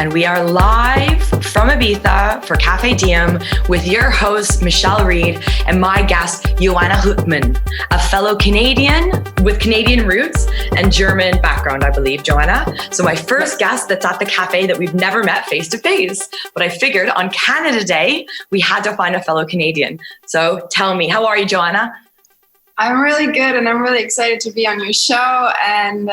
and we are live from Ibiza for Café Diem with your host, Michelle Reed, and my guest, Johanna Huettmann, a fellow Canadian with Canadian roots and German background, I believe, Johanna. So my first guest that's at the cafe that we've never met face to face, but I figured on Canada Day, we had to find a fellow Canadian. So tell me, how are you, Johanna? I'm really good, and I'm really excited to be on your show. And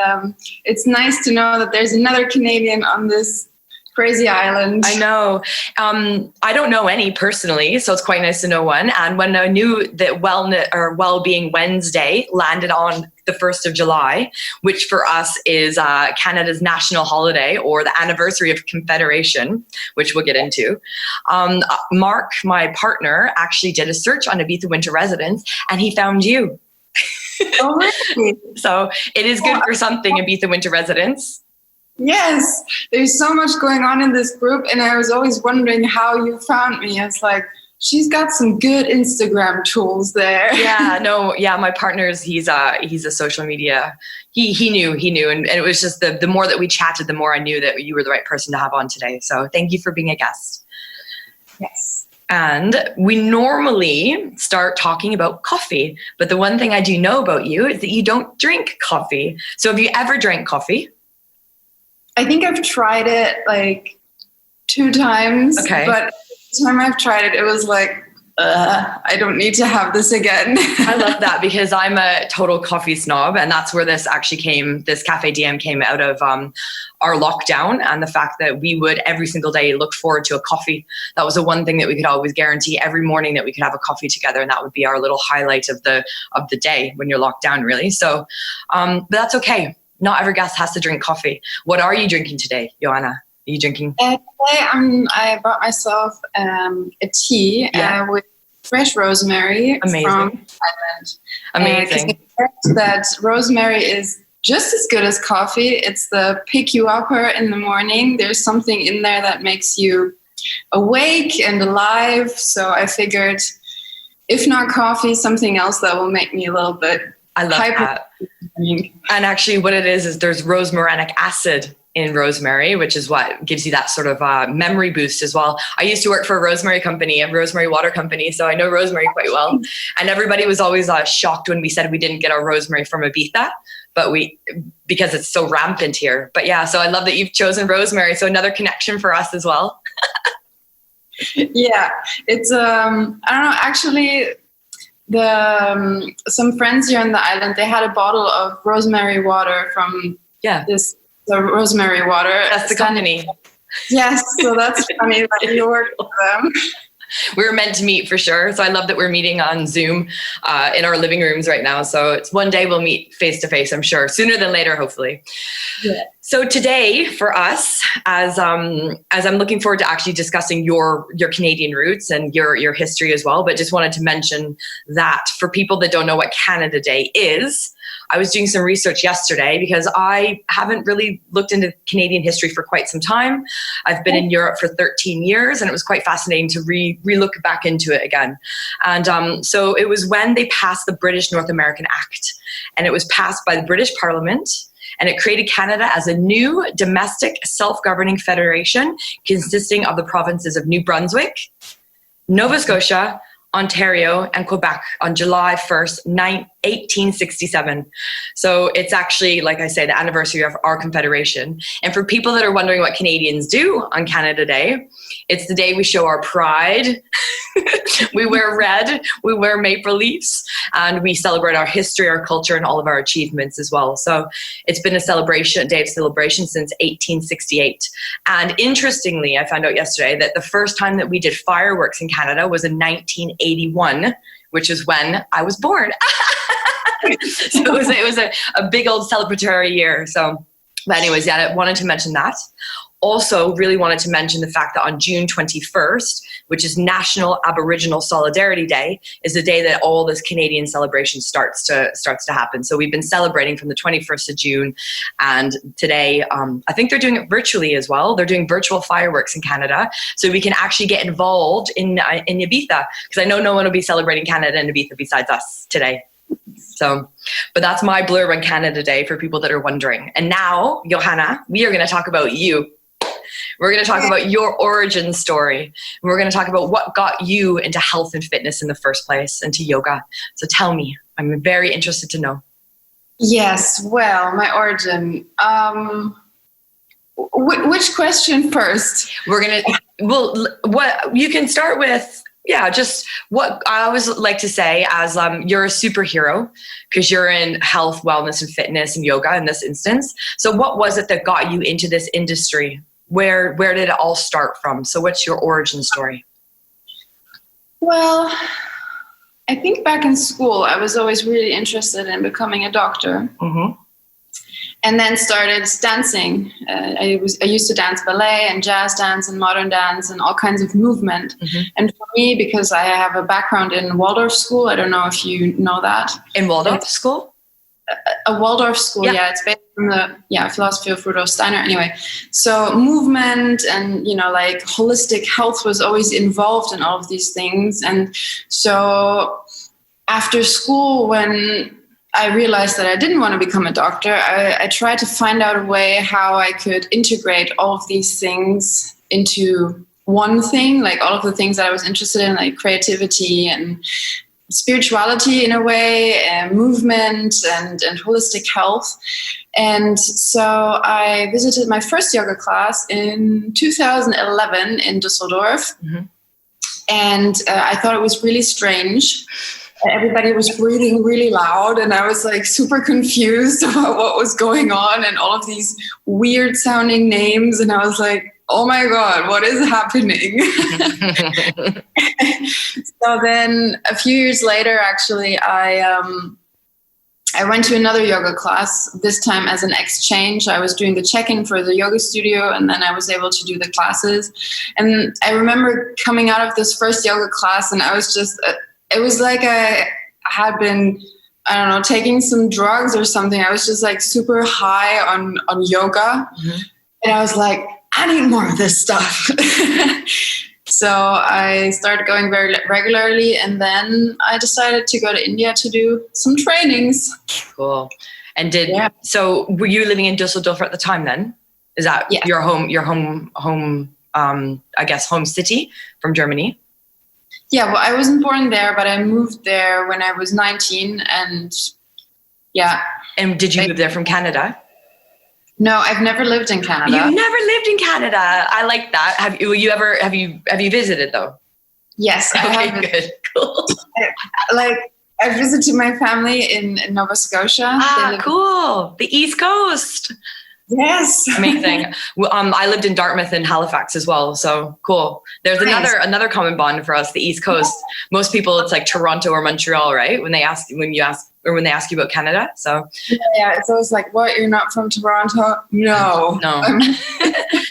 it's nice to know that there's another Canadian on this crazy island. I know. I don't know any personally, so it's quite nice to know one. And when I knew that Wellbeing Wednesday landed on the 1st of July, which for us is Canada's national holiday or the anniversary of confederation, which we'll get into. Mark, my partner, actually did a search on Ibiza winter residents, and he found you. Oh, really? So it is good for something, Ibiza winter residents. Yes, there's so much going on in this group, and I was always wondering how you found me. It's like, she's got some good Instagram tools there. My partner's he's a social media. He knew, and it was just the more that we chatted, the more I knew that you were the right person to have on today. So thank you for being a guest. Yes. And we normally start talking about coffee, but the one thing I do know about you is that you don't drink coffee. So have you ever drank coffee? I think I've tried it like 2 times, but the time I've tried it, it was like, I don't need to have this again. I love that because I'm a total coffee snob, and that's where this Café Diem came out of our lockdown, and the fact that we would every single day look forward to a coffee. That was the one thing that we could always guarantee every morning, that we could have a coffee together, and that would be our little highlight of the day when you're locked down, really. So, but that's okay. Not every guest has to drink coffee. What are you drinking today, Johanna? Are you drinking? Today I bought myself a tea with fresh rosemary. Amazing. From Ireland. Amazing. I heard that rosemary is just as good as coffee. It's the pick you upper in the morning. There's something in there that makes you awake and alive. So I figured, if not coffee, something else that will make me a little bit I love that. And actually what it is there's rosmarinic acid in rosemary, which is what gives you that sort of memory boost as well. I used to work for a rosemary water company, so I know rosemary quite well. And everybody was always shocked when we said we didn't get our rosemary from Ibiza, because it's so rampant here. But yeah, so I love that you've chosen rosemary. So another connection for us as well. Yeah, it's, I don't know, actually, some friends here on the island, they had a bottle of rosemary water from the rosemary water. That's the company. Yes, so that's funny that you work with them. We were meant to meet for sure. So I love that we're meeting on Zoom in our living rooms right now. So it's one day we'll meet face to face, I'm sure, sooner than later, hopefully. Yeah. So today for us, as I'm looking forward to actually discussing your Canadian roots and your history as well, but just wanted to mention that for people that don't know what Canada Day is, I was doing some research yesterday because I haven't really looked into Canadian history for quite some time. I've been in Europe for 13 years, and it was quite fascinating to re-look back into it again. And so it was when they passed the British North American Act, and it was passed by the British Parliament, and it created Canada as a new domestic self-governing federation consisting of the provinces of New Brunswick, Nova Scotia, Ontario, and Quebec on July 1st, 1867. So it's actually, like I say, the anniversary of our confederation. And for people that are wondering what Canadians do on Canada Day, it's the day we show our pride. We wear red, we wear maple leaves, and we celebrate our history, our culture, and all of our achievements as well. So it's been a day of celebration since 1868. And interestingly, I found out yesterday that the first time that we did fireworks in Canada was in 1981, which is when I was born. So it was a big old celebratory year. So, but anyways, I wanted to mention that. Also, really wanted to mention the fact that on June 21st, which is National Aboriginal Solidarity Day, is the day that all this Canadian celebration starts to happen. So we've been celebrating from the 21st of June, and today, I think they're doing it virtually as well. They're doing virtual fireworks in Canada, so we can actually get involved in Ibiza, because I know no one will be celebrating Canada and Ibiza besides us today. So, but that's my blurb on Canada Day for people that are wondering. And now, Johanna, we are going to talk about you. We're going to talk about your origin story. We're going to talk about what got you into health and fitness in the first place, into yoga. So tell me, I'm very interested to know. Yes, well, my origin. Which question first? What you can start with. Yeah, just what I always like to say as you're a superhero because you're in health, wellness, and fitness and yoga in this instance. So what was it that got you into this industry? Where did it all start from? So what's your origin story? Well, I think back in school, I was always really interested in becoming a doctor. Mm-hmm. And then started dancing. I used to dance ballet and jazz dance and modern dance and all kinds of movement. Mm-hmm. And for me, because I have a background in Waldorf school, I don't know if you know that. In Waldorf school? A Waldorf school, yeah. It's based on the philosophy of Rudolf Steiner. Anyway, so movement and, like holistic health was always involved in all of these things. And so after school, when I realized that I didn't want to become a doctor, I tried to find out a way how I could integrate all of these things into one thing, like all of the things that I was interested in, like creativity and spirituality in a way, and movement and holistic health. And so I visited my first yoga class in 2011 in Dusseldorf. Mm-hmm. And I thought it was really strange. Everybody was breathing really loud and I was like super confused about what was going on and all of these weird sounding names. And I was like, oh my God, what is happening? So then a few years later, actually, I went to another yoga class, this time as an exchange. I was doing the check-in for the yoga studio and then I was able to do the classes. And I remember coming out of this first yoga class and I was just... it was like I had been, I don't know, taking some drugs or something. I was just like super high on yoga. Mm-hmm. And I was like, I need more of this stuff. So I started going very regularly. And then I decided to go to India to do some trainings. Cool. And so were you living in Dusseldorf at the time then? Is that your home, I guess, home city from Germany? Yeah, well, I wasn't born there, but I moved there when I was 19, and yeah. And did you move there from Canada? No, I've never lived in Canada. You've never lived in Canada. I like that. Have you visited though? Yes, I have. Good, cool. I visited my family in Nova Scotia. Cool. The East Coast. Yes. Amazing. I lived in Dartmouth and Halifax as well. So cool. There's another common bond for us, the East Coast. Most people, it's like Toronto or Montreal, right? When they ask you about Canada. So yeah, it's always like, what? You're not from Toronto? No.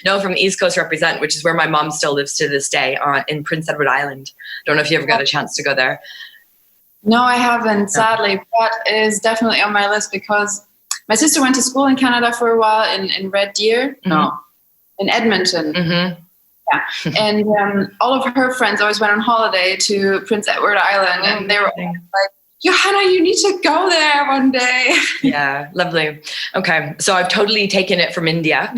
No, from the East Coast represent, which is where my mom still lives to this day in Prince Edward Island. Don't know if you ever got a chance to go there. No, I haven't, sadly, but it is definitely on my list because my sister went to school in Canada for a while in Red Deer. Mm-hmm. No, in Edmonton. Mm-hmm. Yeah. And all of her friends always went on holiday to Prince Edward Island. And they were like, Johanna, you need to go there one day. Yeah, lovely. Okay, so I've totally taken it from India.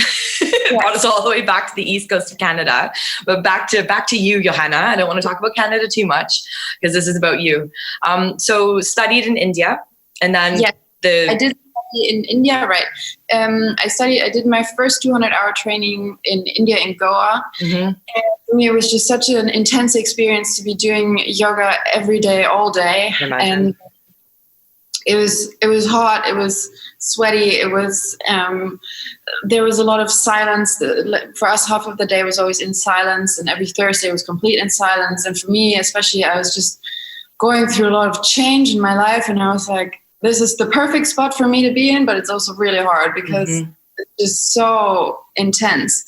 Brought us all the way back to the East Coast of Canada. But back to you, Johanna. I don't want to talk about Canada too much because this is about you. So studied in India and then... Yeah, I did in India, right. I did my first 200-hour training in India in Goa. Mm-hmm. And for me, it was just such an intense experience to be doing yoga every day, all day. And it was hot. It was sweaty. It was, there was a lot of silence. For us, half of the day was always in silence, and every Thursday was complete in silence. And for me, especially, I was just going through a lot of change in my life. And I was like, this is the perfect spot for me to be in, but it's also really hard because it's just so intense.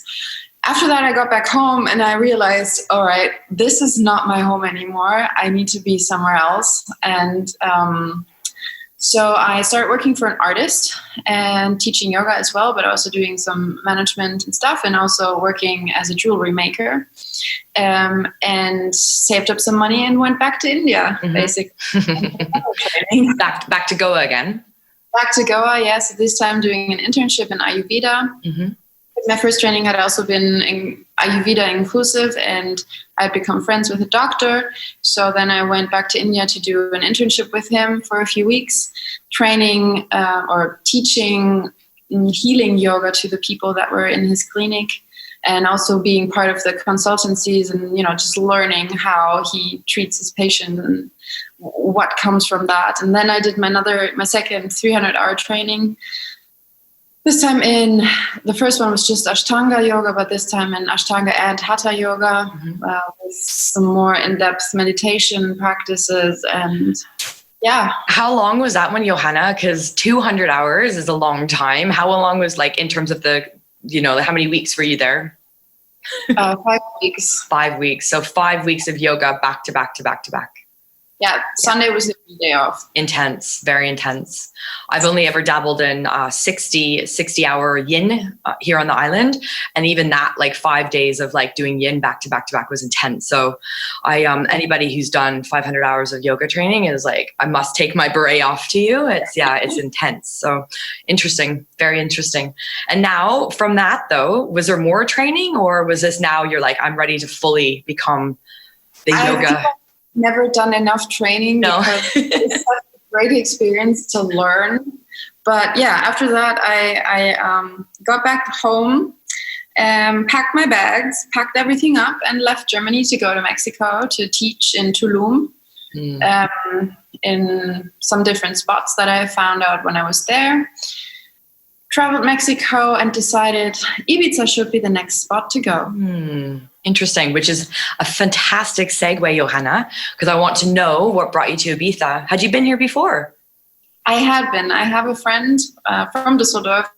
After that, I got back home and I realized, all right, this is not my home anymore. I need to be somewhere else. And so I started working for an artist and teaching yoga as well, but also doing some management and stuff, and also working as a jewelry maker. And saved up some money and went back to India, basically. Back to Goa again? Back to Goa, yes. This time doing an internship in Ayurveda. Mm-hmm. My first training had also been in Ayurveda inclusive, and I had become friends with a doctor. So then I went back to India to do an internship with him for a few weeks, training or teaching healing yoga to the people that were in his clinic, and also being part of the consultancies and, just learning how he treats his patient and what comes from that. And then I did my second 300-hour training. This time the first one was just Ashtanga yoga, but this time in Ashtanga and Hatha yoga, with some more in-depth meditation practices. And yeah. How long was that one, Johanna? Because 200 hours is a long time. How long was, like, in terms of the, how many weeks were you there? 5 weeks. 5 weeks. So 5 weeks of yoga back to back to back to back. Yeah, Sunday was the day off. Intense, very intense. I've only ever dabbled in 60-hour yin here on the island. And even that, like 5 days of like doing yin back to back to back was intense. So anybody who's done 500 hours of yoga training is like, I must take my beret off to you. It's intense. So interesting, very interesting. And now from that though, was there more training, or was this now you're like, I'm ready to fully become the yoga? Never done enough training because it's such a great experience to learn. But yeah, after that, I got back home, packed my bags, packed everything up, and left Germany to go to Mexico to teach in Tulum, in some different spots that I found out when I was there. Traveled Mexico and decided Ibiza should be the next spot to go. Interesting, which is a fantastic segue, Johanna, because I want to know what brought you to Ibiza. Had you been here before? I had been. I have a friend from Dusseldorf.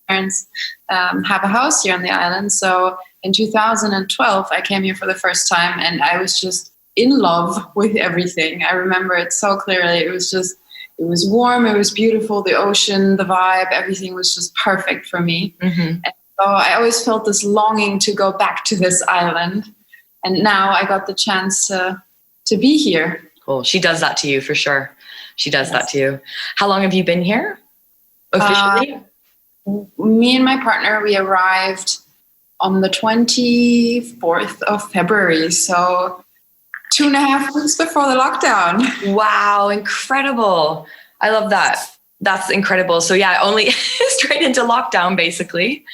Parents have a house here on the island. So in 2012, I came here for the first time, and I was just in love with everything. I remember it so clearly. It was warm, it was beautiful, the ocean, the vibe, everything was just perfect for me. And so I always felt this longing to go back to this island. And now I got the chance to be here. Cool. She does that to you for sure. She does that to you. How long have you been here officially? Me and my partner, we arrived on the 24th of February. So 2.5 weeks before the lockdown. Wow, incredible. I love that. That's incredible. So yeah, only straight into lockdown, basically.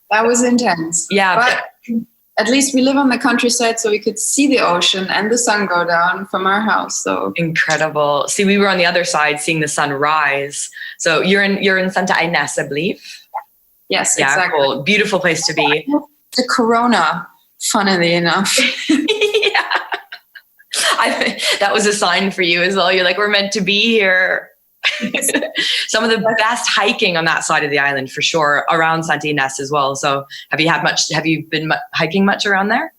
That was intense. Yeah. But at least we live on the countryside, so we could see the ocean and the sun go down from our house. So incredible. See, we were on the other side seeing the sun rise. So you're in Santa Ynez, I believe. Yes, yeah, exactly. Cool. Beautiful place to be. The Corona, funnily enough. Yeah. That was a sign for you as well. You're like, we're meant to be here. Some of the best hiking on that side of the island for sure, around Santa Ynez as well. So have you been hiking much around there?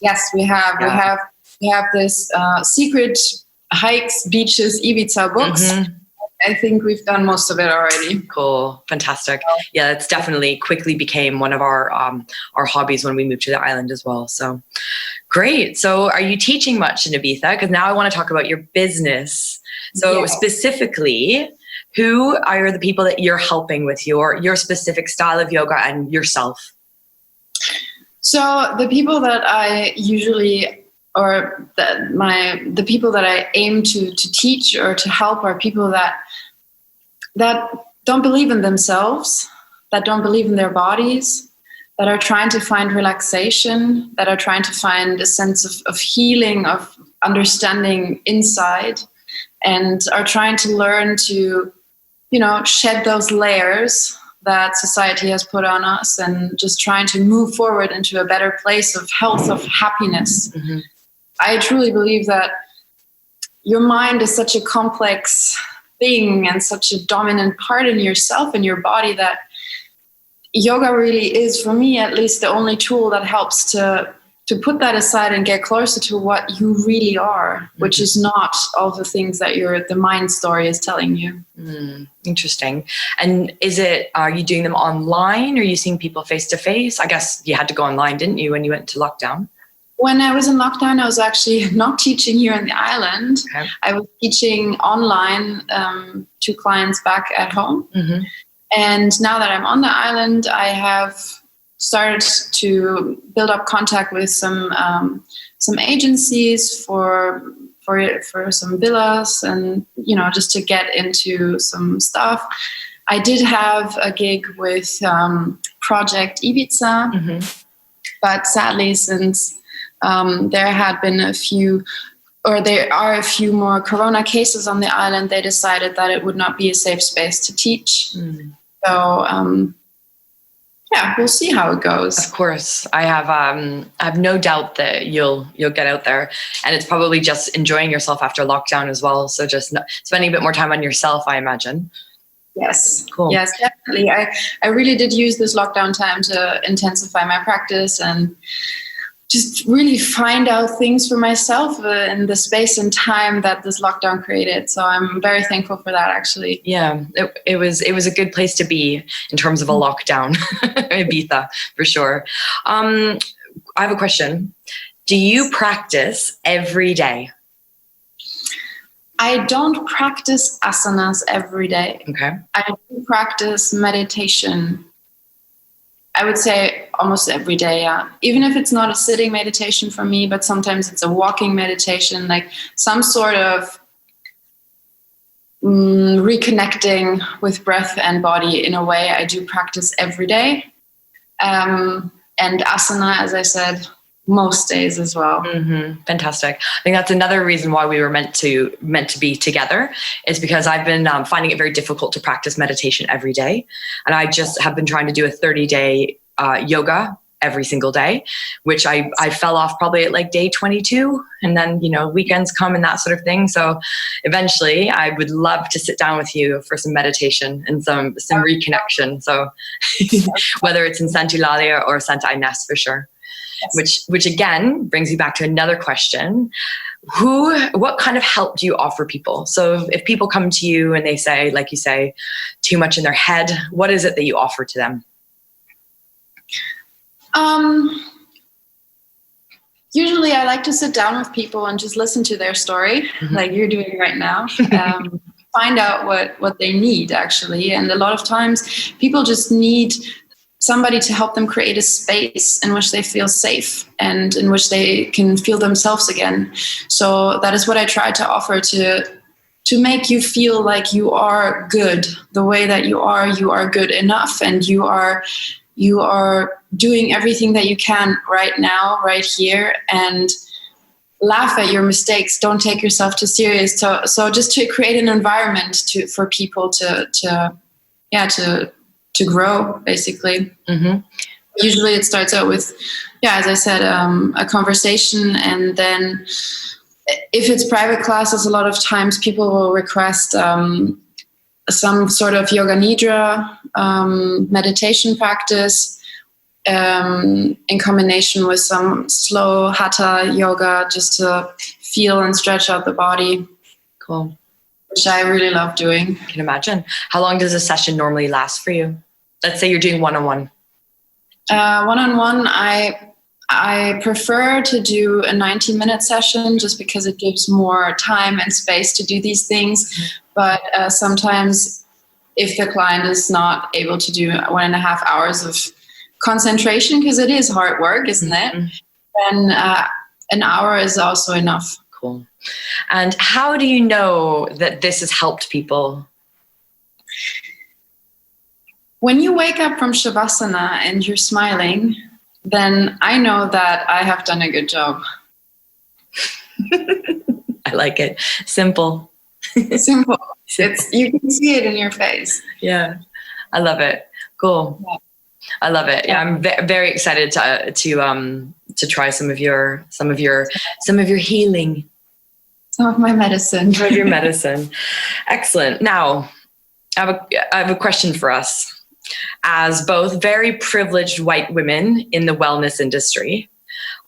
Yes, we have. Yeah. We have this secret hikes, beaches, Ibiza books. I think we've done most of it already. Cool. Fantastic. Yeah, it's definitely quickly became one of our hobbies when we moved to the island as well. So great. So are you teaching much in Ibiza? Because now I want to talk about your business. So specifically, who are the people that you're helping with your specific style of yoga and yourself? So the people that I usually, or the people that I aim to teach or to help are people that don't believe in themselves, that don't believe in their bodies, that are trying to find relaxation, that are trying to find a sense of healing, of understanding inside, and are trying to learn to, shed those layers that society has put on us and just trying to move forward into a better place of health, of happiness. I truly believe that your mind is such a complex thing and such a dominant part in yourself and your body that yoga really is, for me at least, the only tool that helps to put that aside and get closer to what you really are, which is not all the things that the mind story is telling you. Interesting. And are you doing them online? Or are you seeing people face to face? I guess you had to go online, didn't you, when you went to lockdown? When I was in lockdown, I was actually not teaching here on the island. Okay. I was teaching online to clients back at home. And now that I'm on the island, I have started to build up contact with some agencies for some villas, and just to get into some stuff. I did have a gig with Project Ibiza, but sadly, since there had been there are a few more corona cases on the island, they decided that it would not be a safe space to teach. So we'll see how it goes. Of course, I have no doubt that you'll get out there, and it's probably just enjoying yourself after lockdown as well. So just spending a bit more time on yourself, I imagine. Yes. Cool. Yes, definitely. I really did use this lockdown time to intensify my practice and just really find out things for myself in the space and time that this lockdown created. So I'm very thankful for that, actually. Yeah, it was a good place to be in terms of a lockdown, Ibiza, for sure. I have a question. Do you practice every day? I don't practice asanas every day. Okay. I do practice meditation, I would say almost every day, yeah. Even if it's not a sitting meditation for me, but sometimes it's a walking meditation, like some sort of reconnecting with breath and body in a way I do practice every day. And asana, as I said, most days as well. Fantastic. I think that's another reason why we were meant to be together, is because I've been finding it very difficult to practice meditation every day. And I just have been trying to do a 30-day yoga every single day, which I fell off probably at like day 22, and then, weekends come and that sort of thing. So eventually I would love to sit down with you for some meditation and some reconnection. So whether it's in Santa Eulalia or Santa Ines, for sure. Yes. Which again brings you back to another question. What kind of help do you offer people? So if people come to you and they say, like you say, too much in their head, what is it that you offer to them? Usually I like to sit down with people and just listen to their story, like you're doing right now. Find out what they need, actually. And a lot of times people just need somebody to help them create a space in which they feel safe and in which they can feel themselves again. So that is what I try to offer, to make you feel like you are good. The way that you are good enough, and you are doing everything that you can right now, right here, and laugh at your mistakes. Don't take yourself too serious. So just to create an environment for people to grow, basically. Usually it starts out with, as I said, a conversation, and then if it's private classes, a lot of times people will request some sort of yoga nidra meditation practice in combination with some slow hatha yoga, just to feel and stretch out the body. Cool. Which I really love doing. I can imagine. How long does a session normally last for you? Let's say you're doing one-on-one. One-on-one, I prefer to do a 90-minute session, just because it gives more time and space to do these things. But sometimes if the client is not able to do 1.5 hours of concentration, because it is hard work, isn't it? Then an hour is also enough. Cool. And how do you know that this has helped people? When you wake up from Shavasana and you're smiling, then I know that I have done a good job. I like it. Simple. Simple. You can see it in your face. Yeah, I love it. Cool. Yeah. I love it. Yeah, I'm very excited to try some of your healing. Some of my medicine. Some of your medicine. Excellent. Now, I have a question for us. As both very privileged white women in the wellness industry,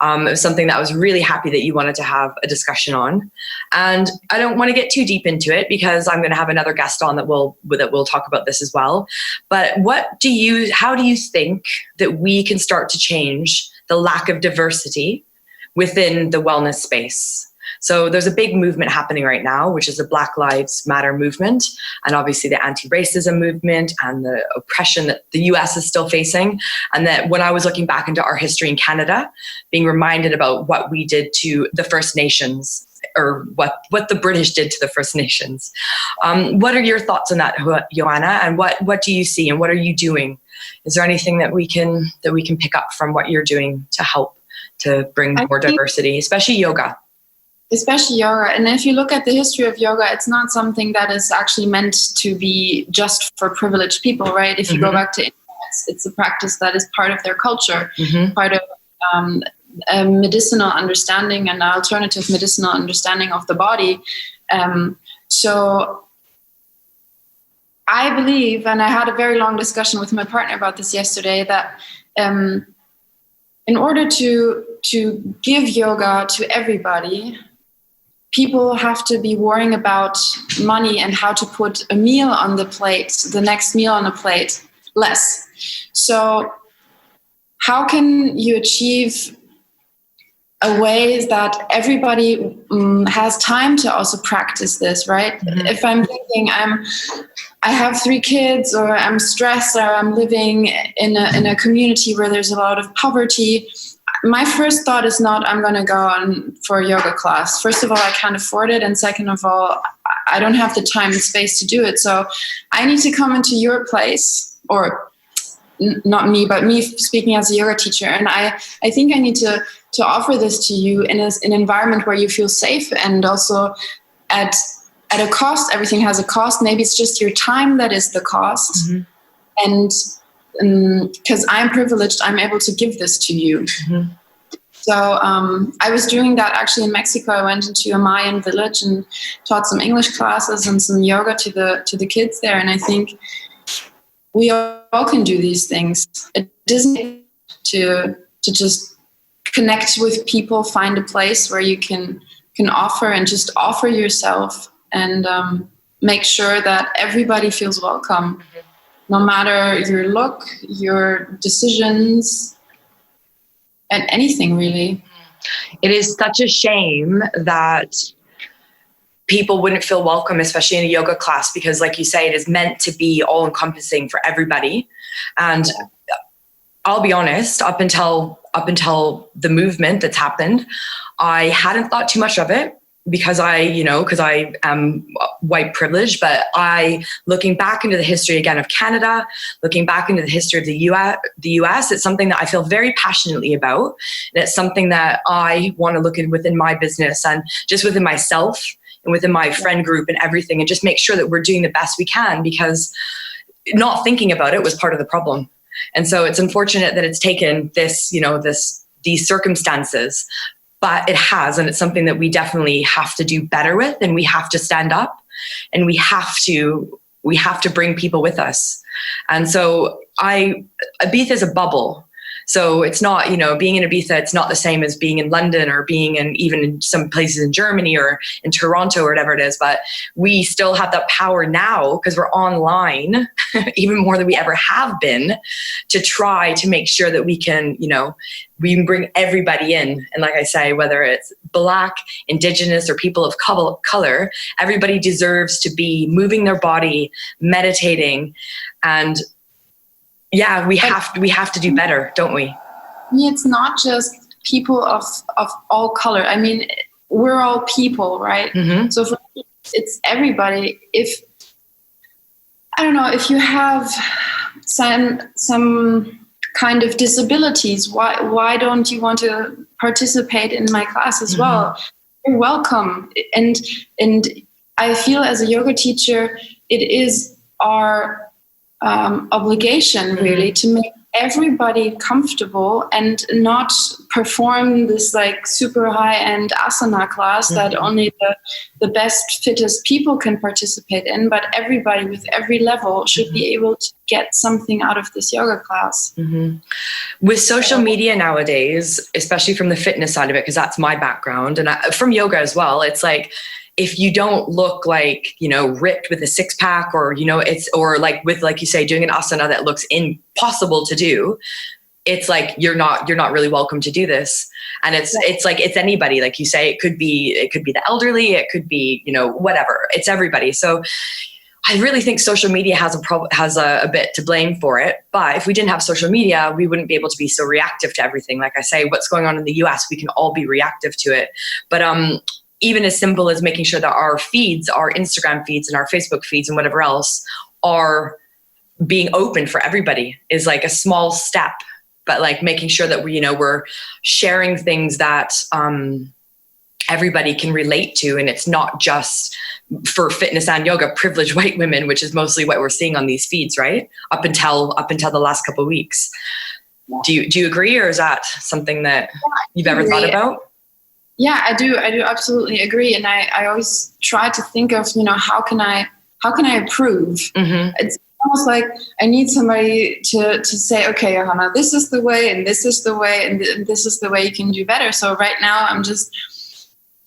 it was something that I was really happy that you wanted to have a discussion on. And I don't want to get too deep into it, because I'm going to have another guest on that will talk about this as well. But how do you think that we can start to change the lack of diversity within the wellness space? So there's a big movement happening right now, which is the Black Lives Matter movement, and obviously the anti-racism movement and the oppression that the US is still facing. And that when I was looking back into our history in Canada, being reminded about what we did to the First Nations, or what the British did to the First Nations. What are your thoughts on that, Johanna? And what do you see, and what are you doing? Is there anything that we can pick up from what you're doing to help to bring more diversity, especially yoga? Especially yoga. And if you look at the history of yoga, it's not something that is actually meant to be just for privileged people, right? If you go back to India, it's a practice that is part of their culture, part of a medicinal understanding and alternative medicinal understanding of the body. So I believe, and I had a very long discussion with my partner about this yesterday, that in order to give yoga to everybody, people have to be worrying about money and how to put a meal on the plate, the next meal on the plate, less. So how can you achieve a way that everybody has time to also practice this, right? If I'm thinking I have 3 kids, or I'm stressed, or I'm living in a community where there's a lot of poverty, my first thought is not, I'm going to go on for a yoga class. First of all, I can't afford it. And second of all, I don't have the time and space to do it. So I need to come into your place, or not me, but me speaking as a yoga teacher. And I think I need to offer this to you in an environment where you feel safe, and also at a cost. Everything has a cost. Maybe it's just your time that is the cost. And because I'm privileged, I'm able to give this to you. So I was doing that actually in Mexico. I went into a Mayan village and taught some English classes and some yoga to the kids there. And I think we all can do these things. It doesn't to just connect with people, find a place where you can offer, and just offer yourself, and make sure that everybody feels welcome, no matter your look, your decisions, and anything really. It is such a shame that people wouldn't feel welcome, especially in a yoga class, because like you say, it is meant to be all encompassing for everybody. And I'll be honest, up until the movement that's happened, I hadn't thought too much of it, because I am white privileged. But looking back into the history again of Canada, looking back into the history of the US, it's something that I feel very passionately about. And it's something that I want to look at within my business, and just within myself, and within my friend group and everything, and just make sure that we're doing the best we can, because not thinking about it was part of the problem. And so it's unfortunate that it's taken these circumstances, but it has, and it's something that we definitely have to do better with, and we have to stand up, and we have to bring people with us. And so Ibiza is a bubble. So it's not, being in Ibiza, it's not the same as being in London, or being even in some places in Germany, or in Toronto, or whatever it is. But we still have that power now, because we're online, even more than we ever have been, to try to make sure that we can bring everybody in. And like I say, whether it's Black, Indigenous, or people of color, everybody deserves to be moving their body, meditating, and we have to do better, don't we? It's not just people of all color. I mean, we're all people, right? So for me, it's everybody. If you have some kind of disabilities, why don't you want to participate in my class as well? You're welcome. And I feel as a yoga teacher, it is our obligation really to make everybody comfortable, and not perform this like super high-end asana class that only the best, fittest people can participate in, but everybody with every level should be able to get something out of this yoga class. With social media nowadays, especially from the fitness side of it, because that's my background, and from yoga as well, it's like, if you don't look like, ripped with a 6-pack, or, or like with, like you say, doing an asana that looks impossible to do, it's like, you're not really welcome to do this. And it's like, it's anybody, like you say, it could be the elderly, it could be, whatever, it's everybody. So I really think social media has a bit to blame for it. But if we didn't have social media, we wouldn't be able to be so reactive to everything. Like I say, what's going on in the US, we can all be reactive to it. But even as simple as making sure that our feeds, our Instagram feeds and our Facebook feeds and whatever else are being open for everybody is like a small step. But like making sure that we're sharing things that everybody can relate to, and it's not just for fitness and yoga privileged white women, which is mostly what we're seeing on these feeds, right? Up until the last couple of weeks. Yeah. Do you agree, or is that something that you've ever thought about? Yeah, I do absolutely agree, and I always try to think of how can I improve. Mm-hmm. It's almost like I need somebody to say, okay, Johanna, this is the way, and this is the way, and this is the way you can do better. So right now I'm just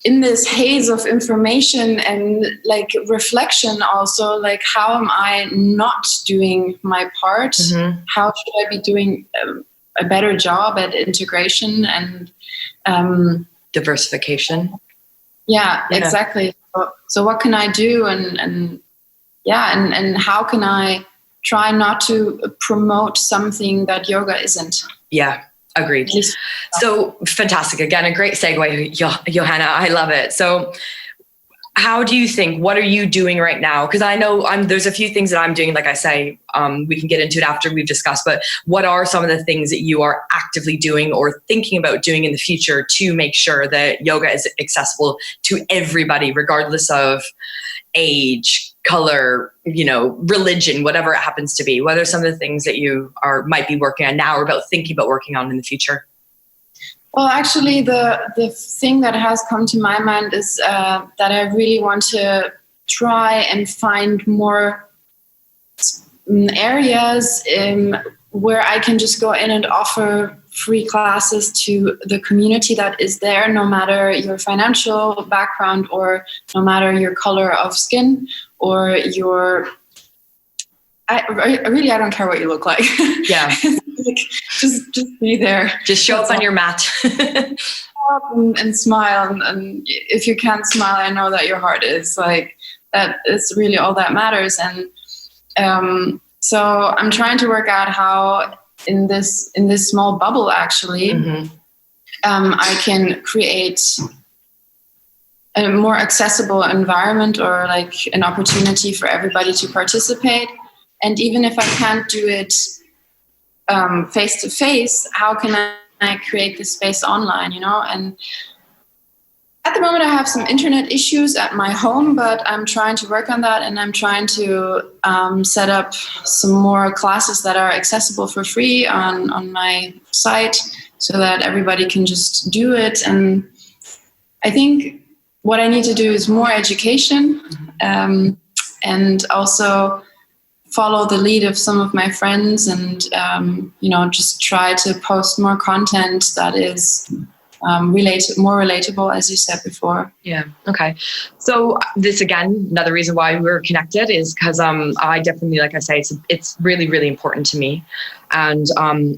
in this haze of information and like reflection also, like how am I not doing my part? Mm-hmm. How should I be doing a better job at integration and diversification? Yeah, exactly. So what can I do? And how can I try not to promote something that yoga isn't? Yeah, agreed. So fantastic. Again, a great segue, Johanna. I love it. So how do you think, what are you doing right now? Because I know there's a few things that I'm doing, like I say, we can get into it after we've discussed, but what are some of the things that you are actively doing or thinking about doing in the future to make sure that yoga is accessible to everybody, regardless of age, color, religion, whatever it happens to be? What are some of the things that you might be working on now or thinking about working on in the future? Well, actually, the thing that has come to my mind is that I really want to try and find more areas where I can just go in and offer free classes to the community that is there, no matter your financial background or no matter your color of skin or I don't care what you look like. Yeah. Like, just be there. Just show up on your mat. and smile. And if you can't smile, I know that your heart is like, that is really all that matters. And so I'm trying to work out how in this small bubble, actually, mm-hmm. I can create a more accessible environment or like an opportunity for everybody to participate. And even if I can't do it face to face, how can I create this space online, And at the moment I have some internet issues at my home, but I'm trying to work on that, and I'm trying to set up some more classes that are accessible for free on my site so that everybody can just do it. And I think what I need to do is more education and also follow the lead of some of my friends and, just try to post more content that is more relatable, as you said before. Yeah. Okay. So this, again, another reason why we're connected is because I definitely, like I say, it's really, really important to me. And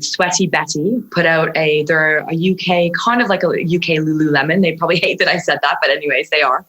Sweaty Betty put out they're a UK, kind of like a UK Lululemon. They probably hate that I said that, but anyways, they are.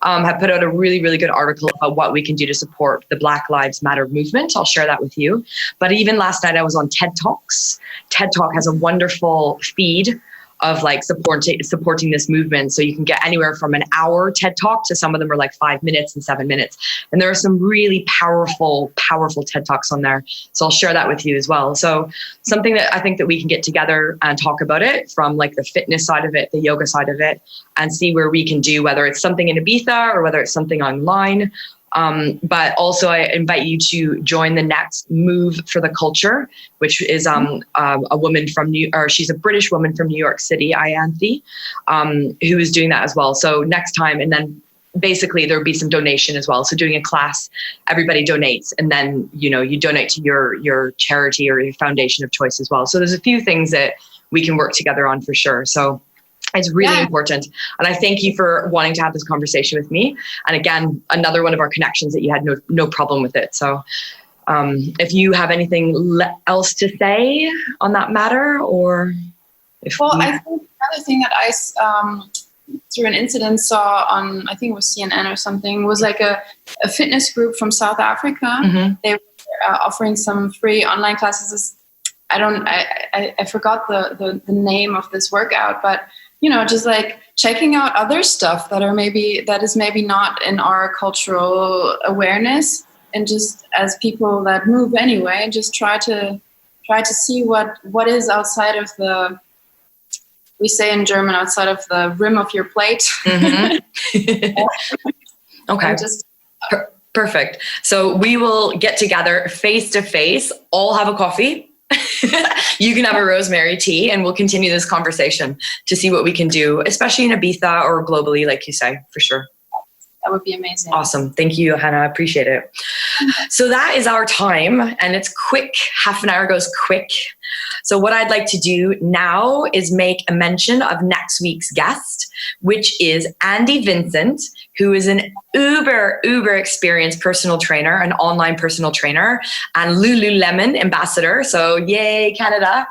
Have put out a really, really good article about what we can do to support the Black Lives Matter movement. I'll share that with you. But even last night I was on TED Talks. TED Talk has a wonderful feed of like supporting this movement. So you can get anywhere from an hour TED Talk to some of them are like 5 minutes and 7 minutes. And there are some really powerful TED Talks on there. So I'll share that with you as well. So something that I think that we can get together and talk about it from like the fitness side of it, the yoga side of it, and see where we can do, whether it's something in Ibiza or whether it's something online. But also I invite you to join the next Move for the Culture, which is a woman from she's a British woman from New York City, Ianthe, who is doing that as well. So next time, and then basically there'll be some donation as well. So doing a class, everybody donates, and then you donate to your charity or your foundation of choice as well. So there's a few things that we can work together on for sure. So it's really important. And I thank you for wanting to have this conversation with me. And again, another one of our connections that you had no problem with it. So if you have anything else to say on that matter, or I think another thing that I through an incident saw on, I think it was CNN or something, was like a fitness group from South Africa. Mm-hmm. They were offering some free online classes. I forgot the name of this workout, but just like checking out other stuff that is maybe not in our cultural awareness, and just as people that move anyway, just try to see what is outside of the, we say in German, outside of the rim of your plate. Mm-hmm. Okay. Perfect. So we will get together face to face, all have a coffee. You can have a rosemary tea, and we'll continue this conversation to see what we can do, especially in Ibiza or globally, like you say, for sure. That would be amazing. Awesome. Thank you, Johanna. I appreciate it. So that is our time, and it's quick. Half an hour goes quick. So what I'd like to do now is make a mention of next week's guest, which is Andy Vincent, who is an uber experienced personal trainer, an online personal trainer, and Lululemon ambassador. So yay, Canada.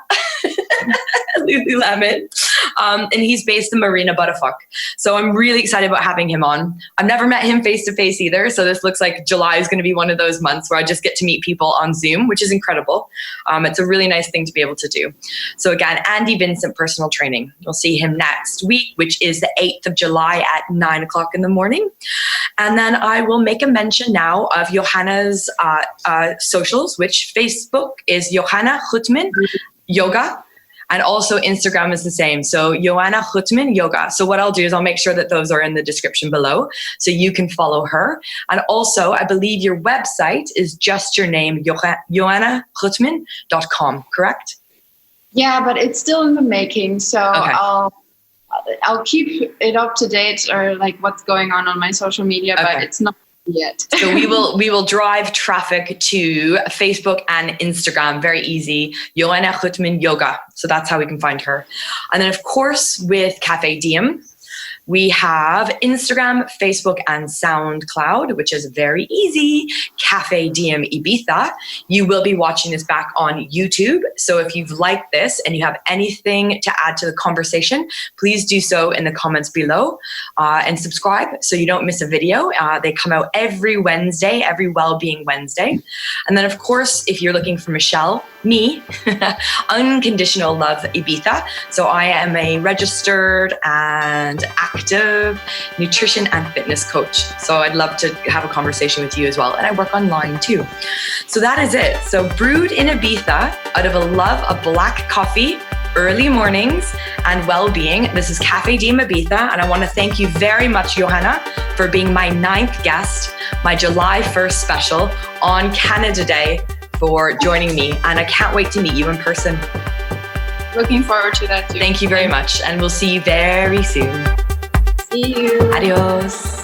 Lululemon. And he's based in Marina Butterfuck. So I'm really excited about having him on. I've never met him face to face either. So this looks like July is going to be one of those months where I just get to meet people on Zoom, which is incredible. It's a really nice thing to be able to do. So again, Andy Vincent Personal Training. You'll see him next week, which is the 8th of July at 9:00 in the morning. And then I will make a mention now of Johanna's socials, which Facebook is Johanna Huettmann Yoga. And also Instagram is the same. So Johanna Huettmann Yoga. So what I'll do is I'll make sure that those are in the description below so you can follow her. And also, I believe your website is just your name, johannahuettmann.com, correct? Yeah, but it's still in the making. So okay. I'll keep it up to date, or like what's going on my social media, okay. But it's not yet. So we will drive traffic to Facebook and Instagram. Very easy. Johanna Huettmann Yoga. So that's how we can find her. And then of course with Café Diem, we have Instagram, Facebook, and SoundCloud, which is very easy. Café Diem Ibiza. You will be watching this back on YouTube. So if you've liked this and you have anything to add to the conversation, please do so in the comments below, and subscribe so you don't miss a video. They come out every Wednesday, every Wellbeing Wednesday. And then of course, if you're looking for Michelle, me, Unconditional Love Ibiza. So I am a registered and active nutrition and fitness coach. So I'd love to have a conversation with you as well. And I work online too. So that is it. So brewed in Ibiza out of a love of black coffee, early mornings, and well-being. This is Café Diem Ibiza. And I want to thank you very much, Johanna, for being my 9th guest, my July 1st special on Canada Day, for joining me. And I can't wait to meet you in person. Looking forward to that too. Thank you very much. And we'll see you very soon. See you. Adios.